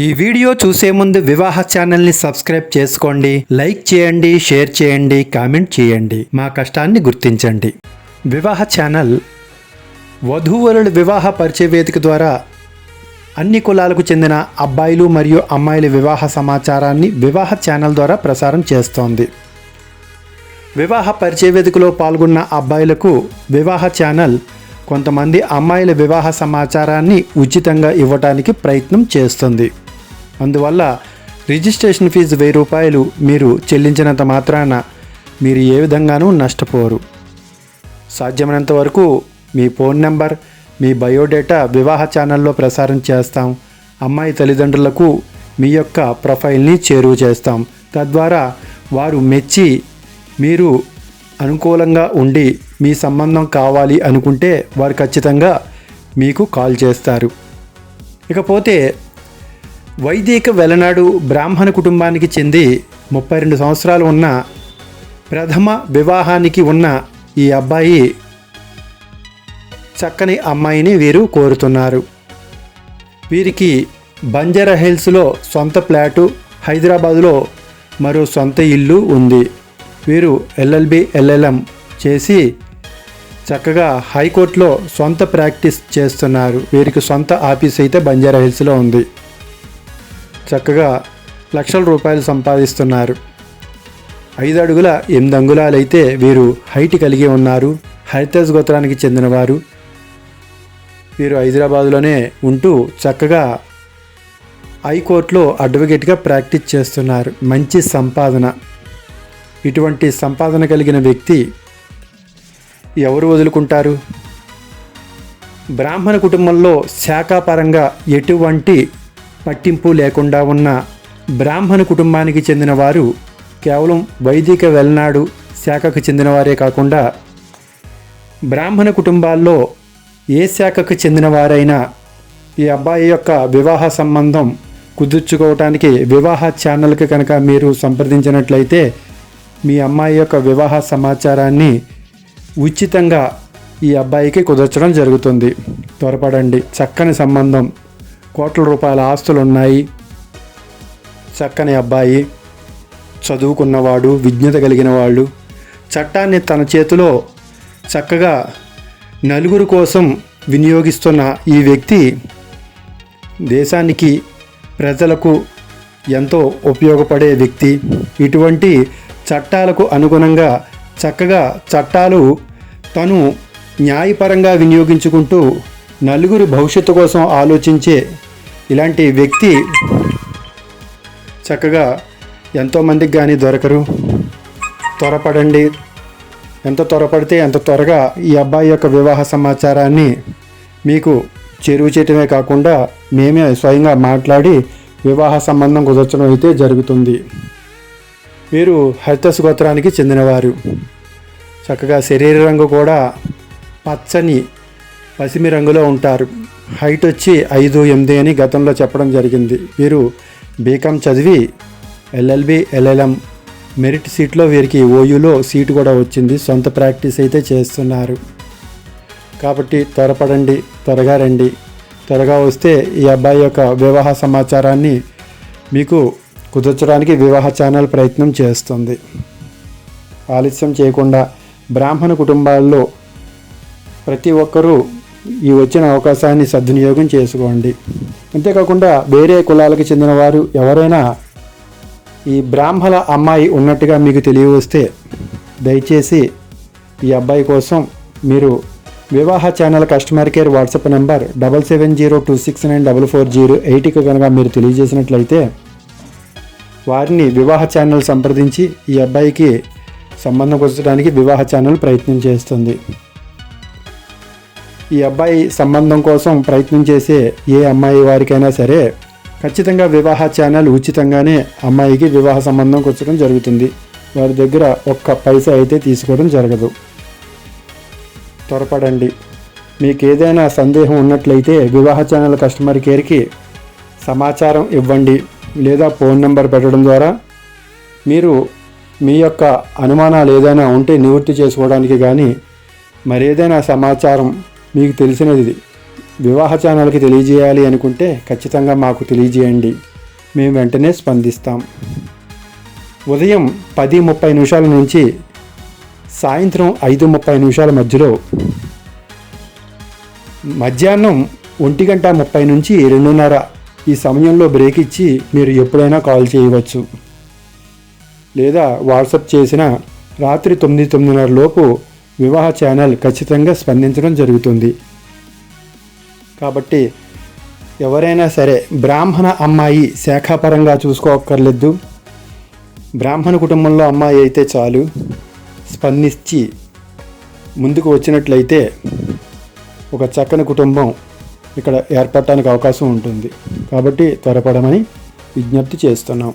ఈ వీడియో చూసే ముందు వివాహ ఛానల్ని సబ్స్క్రైబ్ చేసుకోండి, లైక్ చేయండి, షేర్ చేయండి, కామెంట్ చేయండి. మా కష్టాన్ని గుర్తించండి. వివాహ ఛానల్ వధూవరుల వివాహ పరిచయ వేదిక ద్వారా అన్ని కులాలకు చెందిన అబ్బాయిలు మరియు అమ్మాయిల వివాహ సమాచారాన్ని వివాహ ఛానల్ ద్వారా ప్రసారం చేస్తోంది. వివాహ పరిచయ వేదికలో పాల్గొన్న అబ్బాయిలకు వివాహ ఛానల్ కొంతమంది అమ్మాయిల వివాహ సమాచారాన్ని ఉచితంగా ఇవ్వడానికి ప్రయత్నం చేస్తుంది. అందువల్ల రిజిస్ట్రేషన్ ఫీజు 1000 రూపాయలు మీరు చెల్లించినంత మాత్రాన మీరు ఏ విధంగానూ నష్టపోరు. సాధ్యమైనంత వరకు మీ ఫోన్ నెంబర్, మీ బయోడేటా వివాహ ఛానల్లో ప్రసారం చేస్తాం. అమ్మాయి తల్లిదండ్రులకు మీ యొక్క ప్రొఫైల్ని చేరువ చేస్తాం. తద్వారా వారు మెచ్చి మీరు అనుకూలంగా ఉండి మీ సంబంధం కావాలి అనుకుంటే వారు ఖచ్చితంగా మీకు కాల్ చేస్తారు. ఇకపోతే వైదిక వెలనాడు బ్రాహ్మణ కుటుంబానికి చెంది 32 సంవత్సరాలు ఉన్న ప్రథమ వివాహానికి ఉన్న ఈ అబ్బాయి చక్కని అమ్మాయిని వీరు కోరుతున్నారు. వీరికి బంజారా హిల్స్లో సొంత ఫ్లాటు, హైదరాబాదులో మరో సొంత ఇల్లు ఉంది. వీరు LLB LLM చేసి చక్కగా హైకోర్టులో సొంత ప్రాక్టీస్ చేస్తున్నారు. వీరికి సొంత ఆఫీస్ అయితే బంజారా హిల్స్లో ఉంది. చక్కగా లక్షల రూపాయలు సంపాదిస్తున్నారు. 5 అడుగుల 8 అంగుళాలైతే వీరు హైట్ కలిగి ఉన్నారు. హరితేజ్ గోత్రానికి చెందినవారు. వీరు హైదరాబాదులోనే ఉంటూ చక్కగా హైకోర్టులో అడ్వకేట్గా ప్రాక్టీస్ చేస్తున్నారు. మంచి సంపాదన. ఇటువంటి సంపాదన కలిగిన వ్యక్తి ఎవరు వదులుకుంటారు? బ్రాహ్మణ కుటుంబంలో శాఖాపరంగా ఎటువంటి పట్టింపు లేకుండా ఉన్న బ్రాహ్మణ కుటుంబానికి చెందిన వారు కేవలం వైదిక వెలనాడు శాఖకు చెందినవారే కాకుండా బ్రాహ్మణ కుటుంబాల్లో ఏ శాఖకు చెందినవారైనా ఈ అబ్బాయి యొక్క వివాహ సంబంధం కుదుర్చుకోవటానికి వివాహ ఛానల్కి కనుక మీరు సంప్రదించినట్లయితే మీ అమ్మాయి యొక్క వివాహ సమాచారాన్ని ఉచితంగా ఈ అబ్బాయికి కుదర్చడం జరుగుతుంది. త్వరపడండి. చక్కని సంబంధం, కోట్ల రూపాయల ఆస్తులు ఉన్నాయి. చక్కని అబ్బాయి, చదువుకున్నవాడు, విజ్ఞత కలిగిన వాళ్ళు, చట్టాన్ని తన చేతిలో చక్కగా నలుగురు కోసం వినియోగిస్తున్న ఈ వ్యక్తి దేశానికి, ప్రజలకు ఎంతో ఉపయోగపడే వ్యక్తి. ఇటువంటి చట్టాలకు అనుగుణంగా చక్కగా చట్టాలు తను న్యాయపరంగా వినియోగించుకుంటూ నలుగురు భవిష్యత్తు కోసం ఆలోచించే ఇలాంటి వ్యక్తి చక్కగా ఎంతోమందికి కానీ దొరకరు. త్వరపడండి. ఎంత త్వరపడితే అంత త్వరగా ఈ అబ్బాయి యొక్క వివాహ సమాచారాన్ని మీకు చేరువ చేయటమే కాకుండా మేమే స్వయంగా మాట్లాడి వివాహ సంబంధం కుదర్చడం అయితే జరుగుతుంది. వీరు హరితేజ్ గోత్రానికి చెందినవారు. చక్కగా శరీర రంగు కూడా పచ్చని పసిమి రంగులో ఉంటారు. హైట్ వచ్చి 5'8" అని గతంలో చెప్పడం జరిగింది. వీరు బీకామ్ చదివి LLB LLM మెరిట్ సీట్లో వీరికి OUలో సీటు కూడా వచ్చింది. సొంత ప్రాక్టీస్ అయితే చేస్తున్నారు. కాబట్టి త్వరపడండి, త్వరగా రండి. త్వరగా వస్తే ఈ అబ్బాయి యొక్క వివాహ సమాచారాన్ని మీకు కుదర్చడానికి వివాహ ఛానల్ ప్రయత్నం చేస్తుంది. ఆలస్యం చేయకుండా బ్రాహ్మణ కుటుంబాల్లో ప్రతి ఒక్కరూ ఈ వచ్చిన అవకాశాన్ని సద్వినియోగం చేసుకోండి. అంతేకాకుండా వేరే కులాలకు చెందిన వారు ఎవరైనా ఈ బ్రాహ్మణ అమ్మాయి ఉన్నట్టుగా మీకు తెలియవస్తే దయచేసి ఈ అబ్బాయి కోసం మీరు వివాహ channel customer care WhatsApp number 7702694408కి కనుక మీరు తెలియజేసినట్లయితే వారిని వివాహ ఛానల్ సంప్రదించి ఈ అబ్బాయికి సంబంధం కుదర్చడానికి వివాహ ఛానల్ ప్రయత్నం చేస్తుంది. ఈ అబ్బాయి సంబంధం కోసం ప్రయత్నం చేసే ఏ అమ్మాయి వారికైనా సరే ఖచ్చితంగా వివాహ ఛానల్ ఉచితంగానే అమ్మాయికి వివాహ సంబంధం కుదర్చడం జరుగుతుంది. వారి దగ్గర ఒక్క పైసా అయితే తీసుకోవడం జరగదు. త్వరపడండి. మీకు ఏదైనా సందేహం ఉన్నట్లయితే వివాహ ఛానల్ కస్టమర్ కేర్కి సమాచారం ఇవ్వండి, లేదా ఫోన్ నెంబర్ పెట్టడం ద్వారా మీరు మీ యొక్క అనుమానాలు ఏదైనా ఉంటే నివృత్తి చేసుకోవడానికి కానీ మరేదైనా సమాచారం మీకు తెలిసినది వివాహ ఛానల్కి తెలియజేయాలి అనుకుంటే ఖచ్చితంగా మాకు తెలియజేయండి. మేము వెంటనే స్పందిస్తాం. ఉదయం 10:30 నుంచి సాయంత్రం 5:30 మధ్యలో, మధ్యాహ్నం 1:30 నుంచి 2:30 ఈ సమయంలో బ్రేక్ ఇచ్చి మీరు ఎప్పుడైనా కాల్ చేయవచ్చు. లేదా వాట్సాప్ చేసిన రాత్రి 9:30 లోపు వివాహ ఛానల్ ఖచ్చితంగా స్పందించడం జరుగుతుంది. కాబట్టి ఎవరైనా సరే బ్రాహ్మణ అమ్మాయి శాఖాపరంగా చూసుకోక్కర్లేదు. బ్రాహ్మణ కుటుంబంలో అమ్మాయి అయితే చాలు, స్పందించి ముందుకు వచ్చినట్లయితే ఒక చక్కని కుటుంబం ఇక్కడ ఏర్పడటానికి అవకాశం ఉంటుంది. కాబట్టి త్వరపడమని విజ్ఞప్తి చేస్తున్నాం.